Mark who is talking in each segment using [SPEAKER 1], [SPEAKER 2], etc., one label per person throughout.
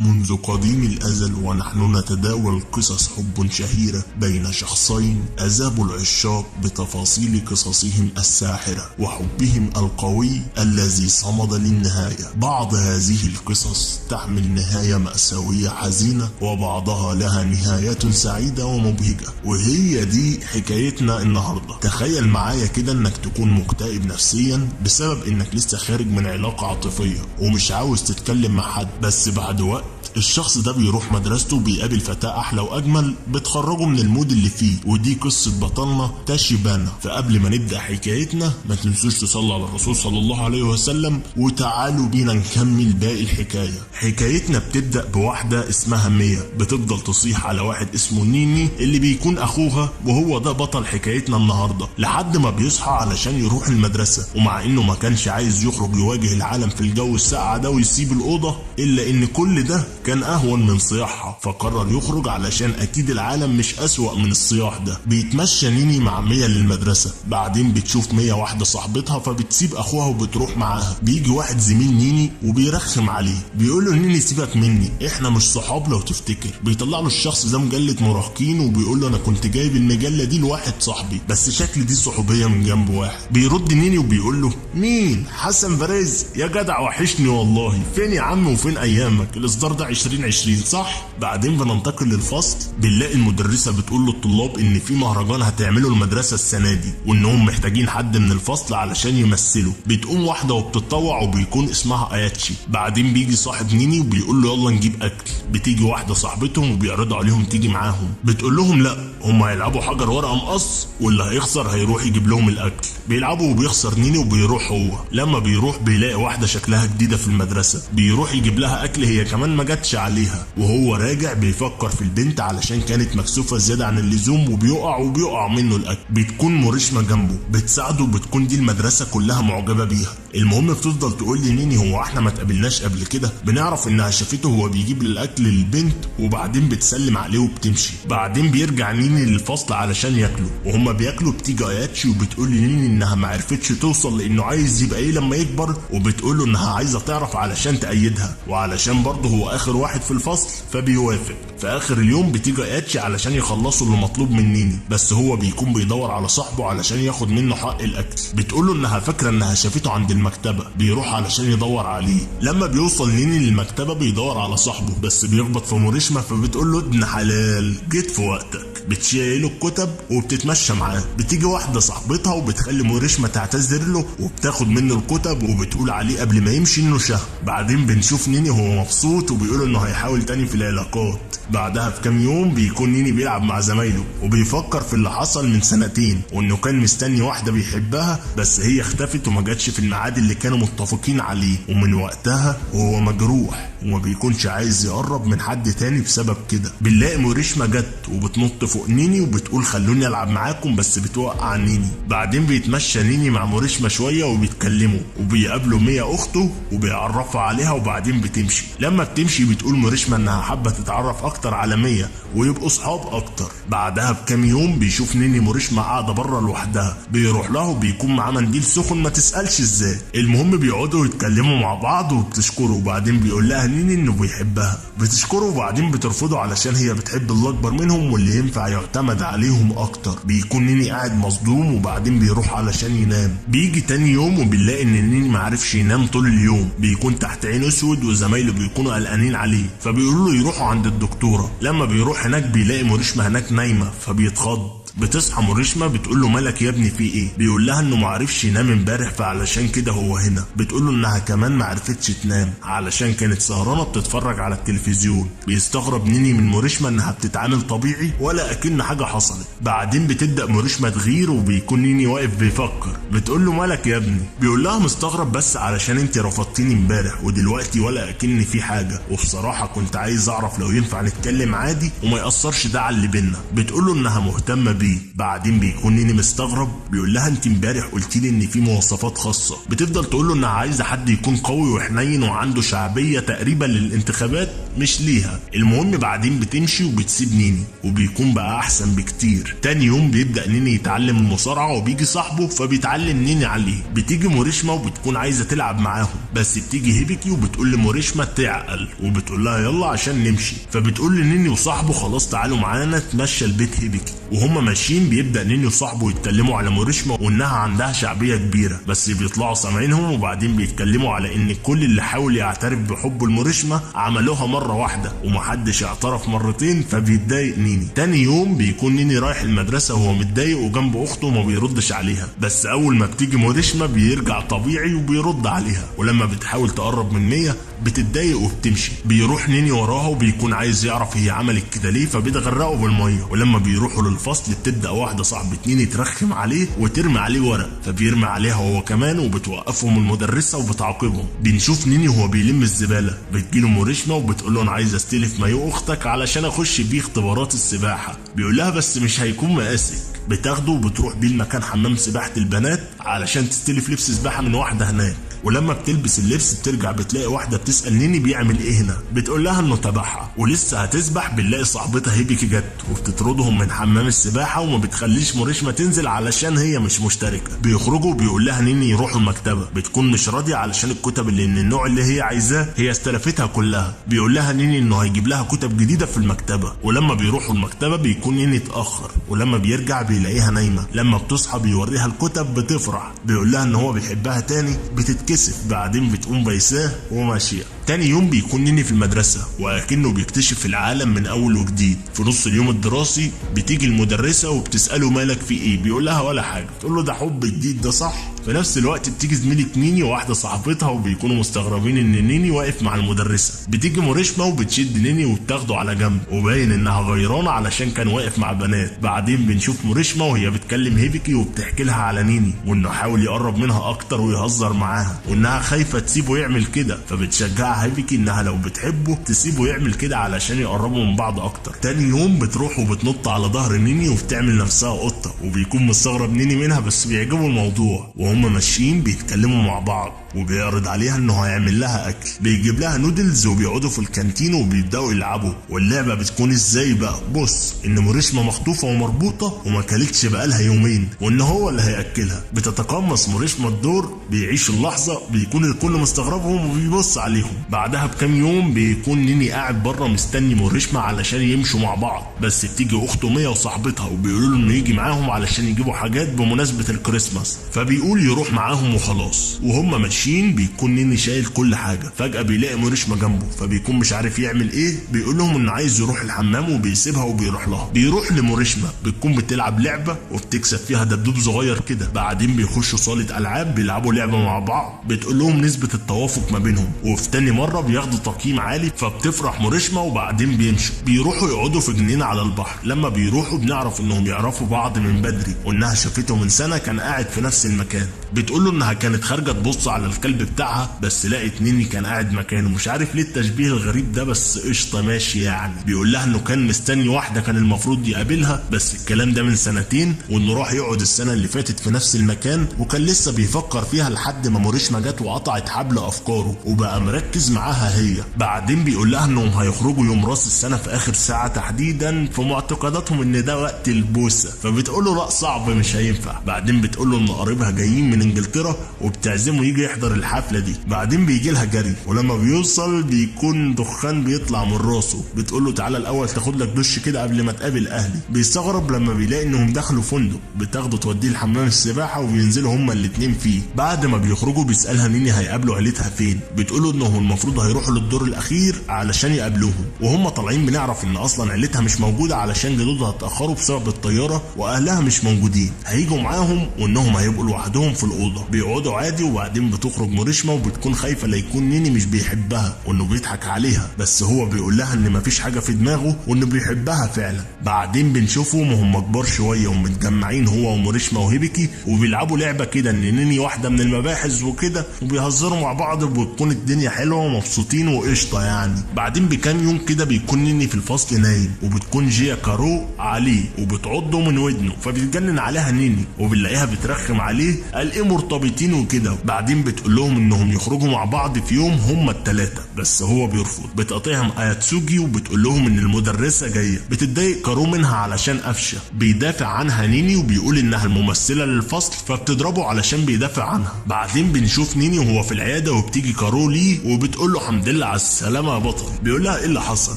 [SPEAKER 1] منذ قديم الأزل ونحن نتداول قصص حب شهيرة بين شخصين أذابوا العشاق بتفاصيل قصصهم الساحرة وحبهم القوي الذي صمد للنهاية. بعض هذه القصص تحمل نهاية مأساوية حزينة وبعضها لها نهاية سعيدة ومبهجة، وهي دي حكايتنا النهاردة. تخيل معايا كده انك تكون مكتئب نفسيا بسبب انك لسه خارج من علاقة عاطفية ومش عاوز تتكلم مع حد، بس بعد وقت الشخص ده بيروح مدرسته وبيقابل فتاة أحلى وأجمل بتخرجه من المود اللي فيه، ودي قصة بطلنا تاشيبانا. فقبل ما نبدأ حكايتنا ما تنسوش تصلوا على الرسول صلى الله عليه وسلم، وتعالوا بينا نكمل باقي الحكاية. حكايتنا بتبدأ بواحدة اسمها ميا بتفضل تصيح على واحد اسمه نيني اللي بيكون أخوها، وهو ده بطل حكايتنا النهاردة، لحد ما بيصحى علشان يروح المدرسة. ومع إنه ما كانش عايز يخرج يواجه العالم في الجو الساقع ده ويسيب الأوضة، إلا إن كل ده كان أهون من صياحها، فقرر يخرج علشان أكيد العالم مش أسوأ من الصياح ده. بيتمشى نيني مع ميا للمدرسة، بعدين بتشوف ميا واحدة صاحبتها فبتسيب أخوها وبتروح معاها. بيجي واحد زميل نيني وبيرخم عليه، بيقول له نيني سيبك مني، احنا مش صحاب لو تفتكر. بيطلع له الشخص ده مجلة مراهقين وبيقول له انا كنت جايب المجلة دي لواحد صاحبي، بس شكل دي صحوبية من جنب واحد. بيرد نيني وبيقول له مين؟ حسن فريز؟ يا جدع وحشني والله، فين يا عم وفين ايامك؟ الاصدار ده 2020 صح؟ بعدين بننتقل للفصل، بنلاقي المدرسة بتقول للطلاب ان في مهرجان هتعمله المدرسة السنة دي وانهم محتاجين حد من الفصل علشان يمثله. بتقوم واحدة وبتتطوع وبيكون اسمها اياتشي. بعدين بيجي صاحب نيني وبيقول له يلا نجيب اكل. بتيجي واحدة صاحبتهم وبيعرضوا عليهم تيجي معاهم، بتقول لهم لا، هم هيلعبوا حجر ورقة مقص واللي هيخسر هيروح يجيب لهم الاكل. بيلعبوا وبيخسر نيني وبيروح هو. لما بيروح بيلاقي واحدة شكلها جديدة في المدرسة، بيروح يجيب لها اكل هي كمان ما جاتش عليها. وهو راجع بيفكر في البنت علشان كانت مكسوفة زيادة عن اللزوم وبيقع منه الاكل. بتكون موريشما جنبه بتساعده، وبتكون دي المدرسة كلها معجبة بيها. المهم بتفضل تقول لي نيني هو احنا ما تقابلناش قبل كده؟ بنعرف انها شافته وهو بيجيب الاكل للبنت، وبعدين بتسلم عليه وبتمشي. بعدين بيرجع نيني للفصل علشان ياكلوا، وهما بياكلوا بتيجي اياتشي وبتقول لنيني انها ما عرفتش توصل لانه عايز يبقى ايه لما يكبر، وبتقول له انها عايزه تعرف علشان تأيدها وعلشان برضه هو اخر واحد في الفصل فبيوافق. في اخر اليوم بتيجي اياتشي علشان يخلصوا اللي مطلوب من نيني، بس هو بيكون بيدور على صاحبه علشان ياخد منه حق الاكل. بتقول له انها فاكره انها شافته عند المكتبه، بيروح علشان يدور عليه. لما بيوصل نيني للمكتبه بيدور على صاحبه بس بيخبط في موريشما، فبتقول له ابن حلال جيت في وقتك. بتشيله الكتب وبتتمشى معاه. بتيجي واحده صاحبتها وبتخلي موريشما تعتذر له وبتاخد منه الكتب وبتقول عليه قبل ما يمشي انه شهم. بعدين بنشوف نيني هو مبسوط وبيقول انه هيحاول تاني في العلاقات. بعدها بكام يوم بيكون نيني بيلعب مع زمايله وبيفكر في اللي حصل من سنتين، وانه كان مستني واحده بيحبها بس هي اختفت وما جاتش في الميعاد اللي كانوا متفقين عليه، ومن وقتها وهو مجروح وما بيكونش عايز يقرب من حد تاني بسبب كده. بنلاقي موريشما جت وبتنط فوق نيني وبتقول خلوني العب معاكم، بس بتوقع نيني. بعدين بيتمشى نيني مع موريشما شويه وبيتكلموا، وبيقابلوا ميا اخته وبيعرفها عليها، وبعدين بتمشي. لما بتمشي بتقول موريشما انها حابه تتعرف اكتر على ميا ويبقوا صحاب اكتر. بعدها بكام يوم بيشوف نيني موريشما قاعده بره لوحدها، بيروح له وبيكون معاه منديل سخن ما تسالش ازاي. المهم بيقعدوا يتكلموا مع بعض وبتشكره، وبعدين بيقول لها نيني انه بيحبها. بتشكره وبعدين بترفضه علشان هي بتحب اللي اكبر منهم واللي ينفع يعتمد عليهم اكتر. بيكون نيني قاعد مصدوم وبعدين بيروح علشان ينام. بيجي تاني يوم وبنلاقي ان نيني معرفش ينام طول اليوم، بيكون تحت عين اسود وزمايله بيكونوا قلقانين عليه، فبيقولوا له يروحوا عند الدكتوره. لما بيروح هناك بيلاقي موريشما هناك نايمه فبيتخض. بتصحى موريشما بتقول له مالك يا ابني في ايه؟ بيقول لها انه معرفش ينام امبارح فعلشان كده هو هنا. بتقول له انها كمان معرفتش تنام علشان كانت سهرانه بتتفرج على التلفزيون. بيستغرب نيني من موريشما انها بتتعامل طبيعي ولا اكن حاجه حصلت. بعدين بتبدا موريشما تغير وبيكون نيني واقف بيفكر. بتقول له مالك يا ابني؟ بيقول لها مستغرب بس علشان انت رفضتيني امبارح ودلوقتي ولا اكن في حاجه، وبصراحه كنت عايز اعرف لو ينفع نتكلم عادي وما ياثرش ده على اللي بينا. بتقول له انها مهتمه بيه بيه. بعدين بيكون نيني مستغرب، بيقول لها انت امبارح قلت لي ان في مواصفات خاصه. بتفضل تقول له انها عايزه حد يكون قوي وحنين وعنده شعبيه تقريبا للانتخابات مش ليها. المهم بعدين بتمشي وبتسيب نيني وبيكون بقى احسن بكتير. تاني يوم بيبدا نيني يتعلم المصارعه وبيجي صاحبه فبيتعلم نيني عليه. بتيجي موريشما وبتكون عايزه تلعب معاهم، بس بتيجي هيبيكي وبتقول لموريشما تعقل وبتقول لها يلا عشان نمشي. فبتقول لنيني وصاحبه خلاص تعالوا معانا نتمشى البيت هيبيكي. وهم ماشيين بيبدا نيني وصاحبه يتكلموا على موريشما وانها عندها شعبيه كبيره، بس بيطلعوا سامعينهم وبعدين بيتكلموا على ان كل اللي حاول يعترف بحبه لموريشما عملوها مره واحده ومحدش اعترف مرتين. فبيتضايق نيني. تاني يوم بيكون نيني رايح المدرسه وهو متضايق وجنب اخته وما بيردش عليها، بس اول ما بتيجي موريشما بيرجع طبيعي وبيرد عليها. ولما بتحاول تقرب من مية بتتضايق وبتمشي. بيروح نيني وراها وبيكون عايز يعرف هي عملت كده ليه، فبتغرقه بالميه. ولما بيروحوا للفصل بتبدا واحده صاحبه نيني ترخم عليه وترمي عليه ورق، فبيرمي عليها هو كمان وبتوقفهم المدرسه وبتعاقبهم. بنشوف نيني وهو بيلم الزباله، بتجيله موريشما وبتقول له انا عايز استلف مايو اختك علشان اخش بيه اختبارات السباحه. بيقول لها بس مش هيكون مقاسك. بتاخده وبتروح بيه لمكان حمام سباحه البنات علشان تستلف لبس سباحه من واحده هناك. ولما بتلبس اللبس بترجع بتلاقي واحده بتسال نيني بيعمل ايه هنا. بتقول لها انه تبعها ولسه هتسبح. بنلاقي صاحبتها هيبيكي جت وبتطردهم من حمام السباحه وما بتخليش موريشما تنزل علشان هي مش مشتركه. بيخرجوا وبيقول لها نيني يروحوا المكتبه. بتكون مش راضيه علشان الكتب اللي من النوع اللي هي عايزاه هي استلفتها كلها. بيقول لها نيني انه هيجيب لها كتب جديده في المكتبه. ولما بيروحوا المكتبه بيكون نيني اتاخر، ولما بيرجع بيلاقيها نايمه. لما بتصحى بيوريها الكتب بتفرح. بيقول لها ان هو بيحبها تاني، بتتكسف. بعدين بتقوم بيساه وماشيه. تاني يوم بيكون نيني في المدرسة وأكنه بيكتشف العالم من أول وجديد. في نص اليوم الدراسي بتيجي المدرسة وبتسأله مالك في إيه؟ بيقول لها ولا حاجة. تقول له ده حب جديد ده صح؟ في نفس الوقت بتيجي زميلة نيني وواحدة صاحبتها وبيكونوا مستغربين إن نيني واقف مع المدرسة. بتيجي موريشما وبتشد نيني وبتاخده على جنب وباين إنها غيرانة علشان كان واقف مع بنات. بعدين بنشوف موريشما وهي بتكلم هيبيكي وبتحكي لها على نيني وإنه حاول يقرب منها أكتر ويهزر معاها وإنها خايفة تسيبه يعمل كده. فبتشجعها هيبيكي إنها لو بتحبه تسيبه يعمل كده علشان يقربوا من بعض أكتر. تاني يوم بتروح وبتنط على ظهر نيني وبتعمل نفسها قطة وبيكون مستغرب نيني منها بس بيعجبه الموضوع. وهم ماشيين بيتكلموا مع بعض وبيعرض عليها انه هيعمل لها اكل. بيجيب لها نودلز وبيقعدوا في الكانتين وبيبداوا يلعبوا. واللعبه بتكون ازاي بقى؟ بص ان موريشما مخطوفه ومربوطه وما كلتش بقالها يومين وان هو اللي هياكلها. بتتقمص موريشما الدور، بيعيش اللحظه، بيكون الكل مستغربهم وبيبص عليهم. بعدها بكام يوم بيكون نيني قاعد بره مستني موريشما علشان يمشوا مع بعض، بس بتيجي اخته مية وصاحبتها وبيقولوا له انه يجي معاهم علشان يجيبوا حاجات بمناسبه الكريسماس. فبيقول يروح معاهم وخلاص. وهم ماشيين بيكون نيني شايل كل حاجه. فجاه بيلاقي موريشما جنبه فبيكون مش عارف يعمل ايه. بيقول لهم انه عايز يروح الحمام وبيسيبها وبيروح لها. بيروح لموريشما بتكون بتلعب لعبه وبتكسب فيها دبدوب صغير كده. بعدين بيخشوا صاله العاب بيلعبوا لعبه مع بعض بتقول لهم نسبه التوافق ما بينهم. وفي تاني مره بياخدوا تقييم عالي فبتفرح موريشما وبعدين بيمشوا. بيروحوا يقعدوا في جنينه على البحر. لما بيروحوا بنعرف انهم يعرفوا بعض من بدري وانها شافته من سنه كان قاعد في نفس المكان. بتقول له انها كانت خارجه تبص على الكلب بتاعها بس لقت نيني كان قاعد مكانه. مش عارف ليه التشبيه الغريب ده بس قشطه ماشي يعني. بيقول لها انه كان مستني واحده كان المفروض يقابلها بس الكلام ده من سنتين وانه راح يقعد السنه اللي فاتت في نفس المكان وكان لسه بيفكر فيها لحد ما موريشما جت وقطعت حبل افكاره وبقى مركز معاها هي. بعدين بيقول لها انهم هيخرجوا يوم راس السنه في اخر ساعه تحديدا في معتقداتهم ان ده وقت البوسه. فبتقول له لا صعب مش هينفع. بعدين بتقول له ان قرايبها جايين من انجلترا وبتعزمه يجي يحضر الحفله دي. بعدين بيجي لها جري ولما بيوصل بيكون دخان بيطلع من راسه. بتقول له تعالى الاول تاخد لك دش كده قبل ما تقابل اهلي. بيستغرب لما بيلاقي انهم دخلوا فندق. بتاخده توديه لحمام السباحه وبينزلوا هما الاتنين فيه. بعد ما بيخرجوا بيسالها نيني هيقابلوا عيلتها فين. بتقول له انهم المفروض هيروحوا للدور الاخير علشان يقابلوهم. وهم طالعين بنعرف ان اصلا عيلتها مش موجوده علشان جدودها اتاخروا بسبب الطياره واهلها مش موجودين. هيجوا معاهم وانهم هيبقوا لوحدهم في الاوضه. بيقعدوا عادي وبعدين بتخرج موريشما وبتكون خايفه لا يكون نيني مش بيحبها وانه بيضحك عليها، بس هو بيقول لها ان مفيش حاجه في دماغه وانه بيحبها فعلا. بعدين بنشوفهم وهم كبار شويه ومتجمعين هو وموريشما وهيبكي وبيلعبوا لعبه كده ان نيني واحده من المباحث وكده، وبيهزروا مع بعض وبتكون الدنيا حلوه ومبسوطين وقشطه يعني. بعدين بكام يوم كده بيكون نيني في الفصل نايم، وبتكون جيا كارو عليه وبتعضه من ودنه، فبيتجنن عليها نيني وبنلاقيها بترخم عليه قال ايه مرتبطين وكده. بعدين بتقول لهم انهم يخرجوا مع بعض في يوم هما الثلاثه، بس هو بيرفض. بتقاطعهم اياتسوجي وبتقول لهم ان المدرسه جايه. بتتضايق كارو منها علشان قفشه. بيدافع عنها نيني وبيقول انها الممثله للفصل، فبتضربه علشان بيدافع عنها. بعدين بنشوف نيني وهو في العياده وبتيجي كارو ليه وبتقول له الحمد لله على السلامه يا بطل. بيقول لها ايه اللي حصل؟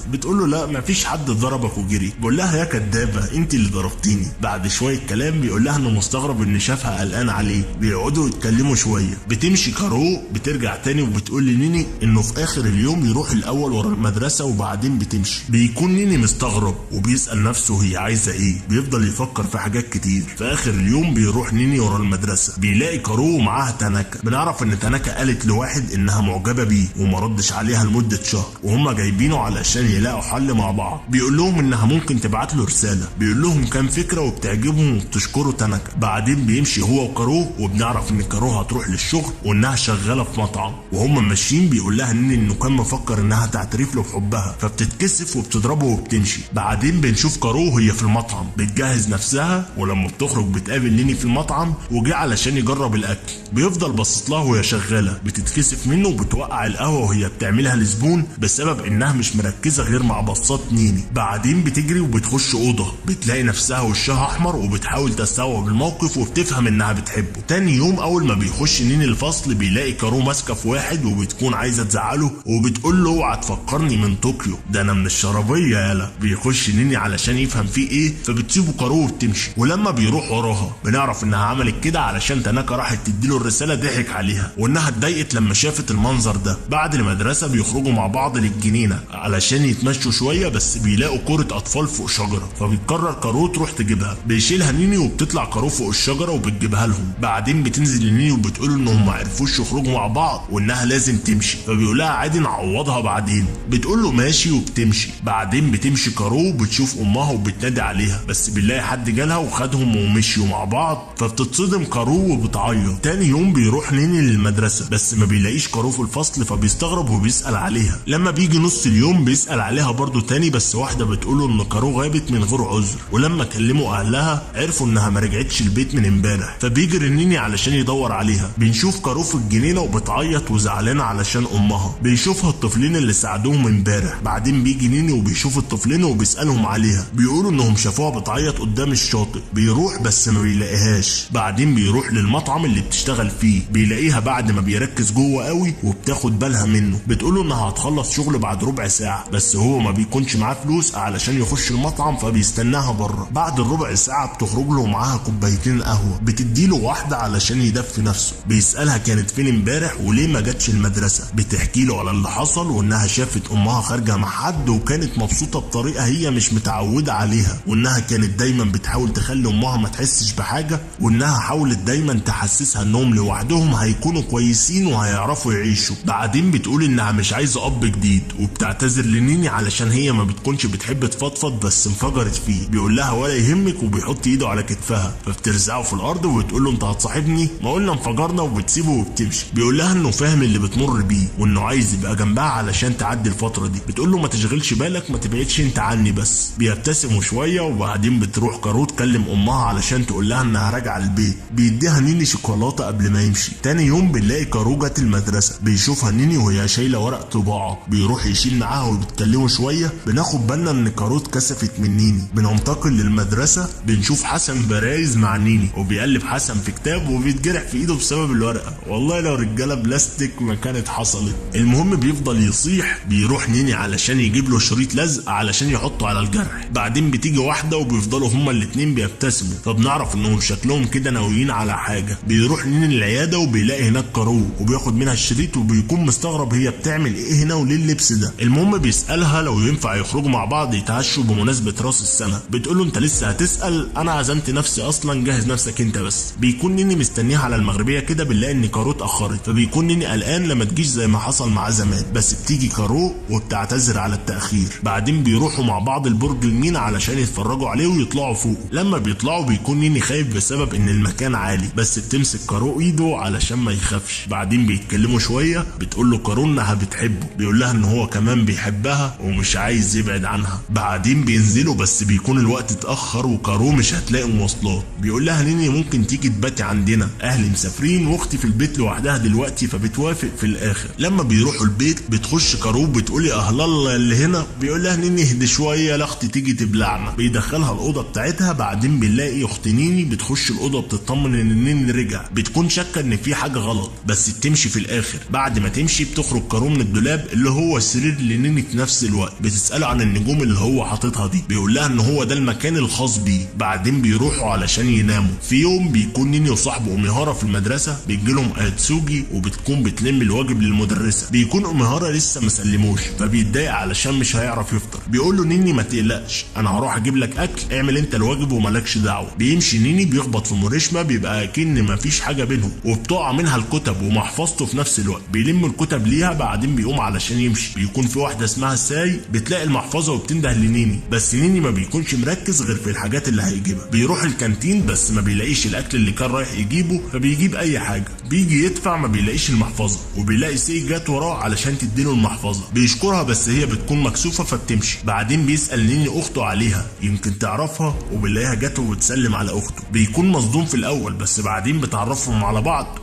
[SPEAKER 1] بتقول له لا مفيش حد ضربك وجري. بيقول لها يا كدابه انت اللي ضربتيني. بعد شويه كلام بيقول لها انه مستغرب ان شافها قلقان عليه. بيقعدوا يتكلموا شويه. بتمشي كارو بترجع تاني وبتقول لنيني انه في اخر اليوم يروح الاول ورا المدرسه وبعدين بتمشي. بيكون نيني مستغرب وبيسال نفسه هي عايزه ايه. بيفضل يفكر في حاجات كتير. في اخر اليوم بيروح نيني ورا المدرسه. بيلاقي كارو ومعاها تاناكا. بنعرف ان تاناكا قالت لواحد انها معجبه بيه وما ردش عليها لمده شهر، وهم جايبينه علشان يلاقوا حل مع بعض. بيقول لهم انها ممكن تبعت له رساله. بيقول لهم كام فكره وبتعجبهم وبتشكره تاناكا. بعدين بيمشي هو وكارو وبنعرف ان كارو هتروح للشغل وانها شغاله في مطعم. وهم ماشيين بيقول لها نيني انه كان مفكر انها تعترف له بحبها، فبتتكسف وبتضربه وبتمشي. بعدين بنشوف كارو وهي في المطعم بتجهز نفسها، ولما بتخرج بتقابل نيني في المطعم وجه علشان يجرب الاكل. بيفضل باصص لها وهي شغاله. بتتكسف منه وبتوقع القهوه وهي بتعملها لزبون بسبب انها مش مركزه غير مع بصات نيني. بعدين بتجري وبتخش اوضه. بتلاقي نفسها وشها احمر وبتحاول تستوعب الموقف وبتفهم انها بتحبه. تاني يوم اول ما بيخش نيني الفصل بيلاقي كارو ماسكه في واحد وبتكون عايزه تزعله وبتقول له اوعى تفكرني من طوكيو، ده انا من الشرابيه يالا. بيخش نيني علشان يفهم فيه ايه، فبتسيبه كارو وبتمشي. ولما بيروح وراها بنعرف انها عملت كده علشان تاناكا راحت تديله الرساله ضحك عليها، وانها اتضايقت لما شافت المنظر ده. بعد المدرسه بيخرجوا مع بعض للجنينه علشان يتمشوا شويه، بس بيلاقوا كوره اطفال فوق شجره، فبيقرر كارو تروح تجيبها. بيشيلها نيني وبتطلع كارو فوق الشجره وبتجيبها لهم. بعدين بتنزل لنيني وبتقول انهم ما عرفوش يخرجوا مع بعض وانها لازم تمشي، فبيقولها عادي نعوضها بعدين. بتقول له ماشي وبتمشي. بعدين بتمشي كارو وبتشوف امها وبتنادي عليها، بس بنلاقي حد جالها وخدهم ومشيوا مع بعض، فبتتصدم كارو وبتعيط. تاني يوم بيروح نيني للمدرسه بس ما بيلاقيش كارو في الفصل، فبيستغرب وبيسال عليها. لما بيجي نص اليوم بيسال عليها برضو تاني، بس واحده بتقوله ان كارو غابت من غير عذر. ولما كلموا اهلها عرفوا انها ما رجعتش البيت من امبارح، فبيجري نيني علشان يدور عليها. بنشوف كارو في الجنينه وبتعيط وزعلانه علشان امها. بيشوفها الطفلين اللي ساعدوهم امبارح. بعدين بيجي نيني وبيشوف الطفلين وبيسالهم عليها. بيقولوا انهم شافوها بتعيط قدام الشاطئ. بيروح بس ما بيلاقيهاش. بعدين بيروح للمطعم اللي بتشتغل فيه. بيلاقيها بعد ما بيركز جوه قوي وبتاخد بالها منه. بتقوله انها هتخلص شغل بعد ربع ساعه، بس هو ما بيكونش معاه فلوس علشان يخش المطعم، فبيستناها بره. بعد الربع ساعه بتخرج له معاها كوبايتين قهوه. بتديله واحده علشان يدفي نفسه. بيسالها كانت فين امبارح وليه ما جاتش المدرسه. بتحكي له على اللي حصل وانها شافت امها خارجه مع حد وكانت مبسوطه بطريقه هي مش متعوده عليها، وانها كانت دايما بتحاول تخلي امها ما تحسش بحاجه، وانها حاولت دايما تحسسها انهم لوحدهم هيكونوا كويسين وهيعرفوا يعيشوا. بعدين بتقول انها مش عايزه اب جديد وبتعتذر لنيني علشان هي ما بتكونش بتحب تفضفض بس انفجرت فيه. بيقول لها ولا يهمك وبيحط ايده على كتفها، فبترزعه في الارض وبتقول له انت هتصاحبني؟ ما قلنا انفجرنا، وبتسيبه وبتمشي. بيقول لها انه فاهم اللي بتمر بيه وانه عايز يبقى جنبها علشان تعدي الفتره دي. بتقول له ما تشغلش بالك، ما تبعدش انت عني بس. بيبتسموا شويه وبعدين بتروح كارو تكلم امها علشان تقول لها انها راجعه البيت. بيديها نيني شوكولاته قبل ما يمشي. تاني يوم بنلاقي كارو جت المدرسه. بيشوفها نيني وهي شايله ورق طباعه. بيروح يشيل معاها وبيتكلموا شويه. بناخد بالنا ان كارو اتكسفت من نيني. بننتقل للمدرسه. بنشوف حسن برايز مع نيني وبيقلب حسن في كتاب وبيتجرح في ايده بسبب الورقه. والله لو رجاله بلاستيك ما كانت حصلت. المهم بيفضل يصيح. بيروح نيني علشان يجيب له شريط لزق علشان يحطه على الجرح. بعدين بتيجي واحده وبيفضلوا هما الاتنين بيبتسموا، فبنعرف انهم شكلهم كده ناويين على حاجه. بيروح نيني العياده وبيلاقي هناك كارو وبياخد منها الشريط وبيكون مستغرب هي بتعمل ايه هنا وليه اللبس ده. المهم بيسالها لو ينفع يخرجوا مع بعض يتعشوا بمناسبه راس السنه. بتقول له انت لسه هتسال؟ انا عزمت نفسي اصلا، جهز نفسك انت بس. بيكون نيني مستنيها على المغربيه كده. بنلاقي ان كارو اتأخرت، فبيكون نيني قلقان لما تجيش زي ما حصل مع زمان، بس بتيجي كارو وبتعتذر على التأخير. بعدين بيروحوا مع بعض البرج المينا علشان يتفرجوا عليه ويطلعوا فوقه. لما بيطلعوا بيكون نيني خايف بسبب ان المكان عالي، بس بتمسك كارو ايده علشان ما يخافش. بعدين بيتكلموا شويه، بتقول له كارو انها بتحبه، بيقول لها ان هو كمان بيحبها ومش عايز يبعد عنها. بعدين بينزلوا بس بيكون الوقت اتاخر وكارو مش هتلاقي مواصلات. بيقول لها نيني ممكن تيجي تباتي عندنا، اهلي مسافرين واختي في البيت لوحدها دلوقتي، فبتوافق في الاخر. لما بيروحوا البيت بتخش كارو بتقول يا اهل الله اللي هنا. بيقول لها نيني اهدي شويه لاختي تيجي تبلعنا. بيدخلها الاوضه بتاعتها. بعدين بنلاقي اخت نيني بتخش الاوضه بتطمن ان نيني رجع، بتكون شاكه ان في حاجه غلط بس بتمشي في الاخر. بعد ما تمشي بتخرج كارو من الدولاب اللي هو السرير لنيني في نفس الوقت، بتساله عن النجوم اللي هو حاططها دي، بيقول لها ان هو ده المكان الخاص بيه. بعدين بيروحوا علشان يناموا. في يوم بيكون نيني وصاحبه اوميهارا في المدرسه، بيجي لهم اتسوجي وبتكون بتلم الواجب للمدرسه. بيكون اوميهارا لسه ما سلموش، فبيتضايق علشان مش هيعرف يفطر. بيقول له نيني ما تقلقش انا هروح اجيب لك اكل، اعمل انت الواجب ومالكش دعوه. بيمشي نيني بيخبط في موريشما، بيبقى اكن ما فيش حاجه بينهم، وبتقع منها الكتب ومحفظته في نفس الوقت. بيلم الكتب ليها. بعدين بيقوم علشان يمشي. بيكون في واحده اسمها ساي بتلاقي المحفظه وبتنده لنيني، بس نيني ما بيكونش مركز غير في الحاجات اللي هيجيبها. بيروح الكانتين بس ما بيلاقيش الاكل اللي كان رايح يجيبه، فبيجيب اي حاجه. بيجي يدفع ما بيلاقيش المحفظه، وبيلاقي سي جت وراه علشان تديله المحفظه. بيشكرها بس هي بتكون مكسوفه فبتمشي. بعدين بيسال نيني اخته عليها يمكن تعرفها، وبيلاقيها جت وبتسلم على اخته. بيكون مصدوم في الاول بس بعدين بتعرفهم على بعض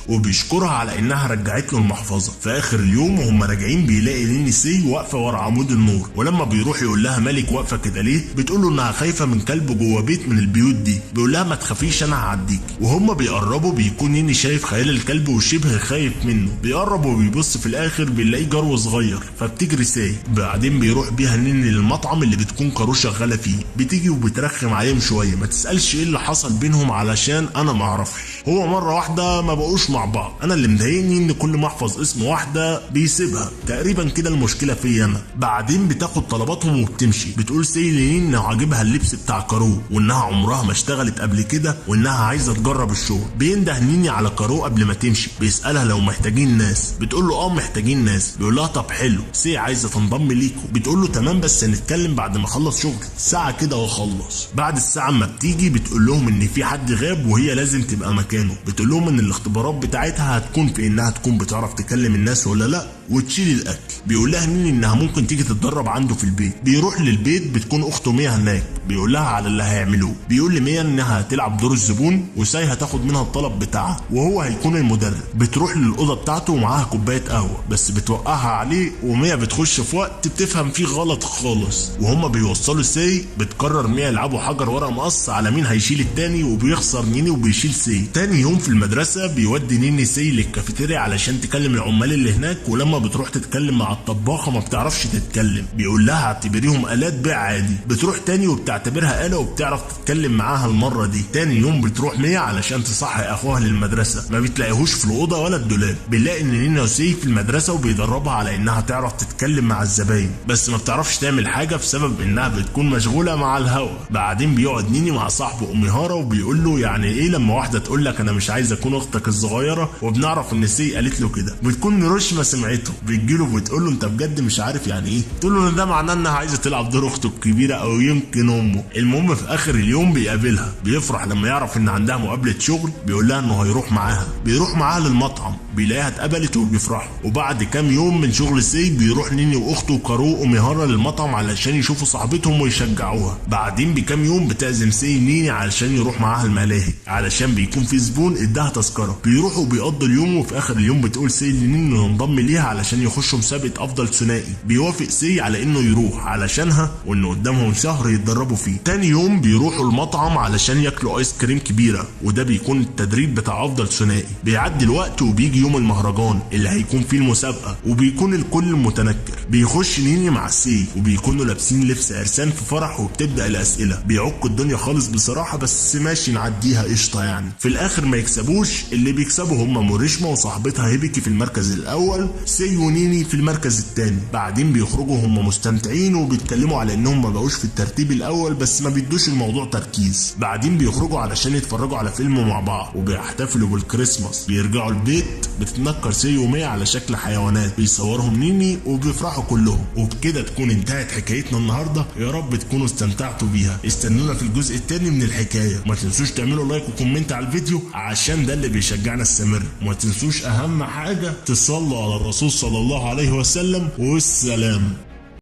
[SPEAKER 1] وبيشكرها على انها رجعت له المحفظه. في اخر اليوم وهم راجعين بيلاقي نيني سي واقفه ورا عمود النور، ولما بيروح يقول لها مالك واقفه كده ليه، بتقول له انها خايفه من كلب جوه بيت من البيوت دي. بيقول لها ما تخافيش انا هعديك. وهم بيقربوا بيكون نيني شايف خيال الكلب وشبه خايف منه. بيقرب وبيبص في الاخر بيلاقي جرو صغير، فبتجري ساي. بعدين بيروح بيها نيني للمطعم اللي بتكون كارو شغاله فيه. بتيجي وبترخم عليهم شويه، ما تسالش ايه اللي حصل بينهم علشان انا ما اعرفش. هو مره واحده ما بقوش مع بعض. انا اللي مضايقني ان كل ما احفظ اسم واحده بيسيبها، تقريبا كده المشكله فيا انا. بعدين بتاخد طلباتهم وبتمشي. بتقول سي لنيني انه عاجبها اللبس بتاع كارو، وانها عمرها ما اشتغلت قبل كده، وانها عايزه تجرب الشغل. بينده نيني على كارو قبل ما تمشي، بيسالها لو محتاجين ناس. بتقول له محتاجين ناس. بيقول لها طب حلو، سي عايزه تنضم ليكوا. بتقول له تمام بس هنتكلم بعد ما اخلص شغل، ساعه كده واخلص. بعد الساعه ما بتيجي بتقول لهم ان في حد غاب وهي لازم تبقى مكانه. بتقول لهم ان الاختبارات بتاعتها هتكون في انها تكون بتعرف تكلم الناس ولا لا، وتشيل الاكل. بيقول لها نيني انها ممكن تيجي تتدرب عنده في البيت. بيروح للبيت بتكون اخته ميا هناك. بيقول لها على اللي هيعملوه. بيقول لميا انها هتلعب دور الزبون، وساي هتاخد منها الطلب بتاعها وهو هيكون المدرب. بتروح للاوضه بتاعته ومعاها كوبايه قهوه بس بتوقعها عليه، وميا بتخش في وقت بتفهم فيه غلط خالص. وهما بيوصلوا ساي، بتقرر ميا يلعبوا حجر ورق مقص على مين هيشيل التاني، وبيخسر نيني وبيشيل ساي. تاني يوم في المدرسه بيودي نيني ساي للكافيتيريا علشان تكلم العمال اللي هناك، ولما بتروح تتكلم مع الطباخه ما بتعرفش تتكلم. بيقول لها اعتبريهم آلات بيع عادي. بتروح تاني وبتعتبرها آلة وبتعرف تتكلم معاها المره دي. تاني يوم بتروح ميا علشان تصحي اخوها للمدرسه، ما بتلاقيهوش في الاوضه ولا الدولاب. بنلاقي ان نينا وسي في المدرسه وبيدربها على انها تعرف تتكلم مع الزباين، بس ما بتعرفش تعمل حاجه بسبب انها بتكون مشغوله مع الهوا. بعدين بيقعد نيني مع صاحبه اوميهارا وبيقول له يعني ايه لما واحده تقول لك انا مش عايز اكون اختك الصغيره، وبنعرف ان سي قالت له كده. بتكون نيروشيما سمعته، بتجيله وبتقول له انت بجد مش عارف يعني ايه؟ تقول له ان ده معناه انها عايزه تلعب دور اخته الكبيره او يمكن امه. المهم في اخر اليوم بيقابلها، بيفرح لما يعرف ان عندها مقابله شغل. بيقول لها انه هيروح معاها للمطعم. بيلاقيها اتقبلت وبيفرحوا. وبعد كام يوم من شغل سي بيروح نيني واخته كارو اوميهارا للمطعم علشان يشوفوا صاحبتهم ويشجعوها. بعدين بكام يوم بتعزم سي نيني علشان يروح معاها الملاهي علشان بيكون في زبون اداها تذكره. بيروحوا وبيقضوا اليوم، وفي اخر اليوم بتقول سي لنيني انه ينضم ليها علشان يخشوا مسابقه افضل ثنائي. بيوافق سي على انه يروح علشانها وانه قدامهم شهر يتدربوا فيه. تاني يوم بيروحوا المطعم علشان ياكلوا ايس كريم كبيره، وده بيكون التدريب بتاع افضل ثنائي. بيعدي الوقت وبيجي يوم المهرجان اللي هيكون فيه المسابقه، وبيكون الكل متنكر. بيخش نيني مع سي وبيكونوا لابسين لبس عرسان في فرح، وبتبدا الاسئله. بيعكوا الدنيا خالص بصراحه، بس ماشي نعديها قشطه يعني. في الاخر ما يكسبوش، اللي بيكسبوا هم موريشما وصاحبتها هيبكي في المركز الاول، سي ونيني في المركز المركز الثاني. بعدين بيخرجوا هم مستمتعين وبيتكلموا على انهم ما بقوش في الترتيب الاول، بس ما بيدوش الموضوع تركيز. بعدين بيخرجوا علشان يتفرجوا على فيلم مع بعض وبيحتفلوا بالكريسماس. بيرجعوا البيت بتتنكر سي ومية على شكل حيوانات، بيصورهم نيني وبيفرحوا كلهم. وبكده تكون انتهت حكايتنا النهارده. يا رب تكونوا استمتعتوا بيها. استنونا في الجزء الثاني من الحكايه. ما تنسوش تعملوا لايك وكومنت على الفيديو عشان ده اللي بيشجعنا استمر. وما تنسوش اهم حاجه تصلوا على الرسول صلى الله عليه وسلم. والسلام.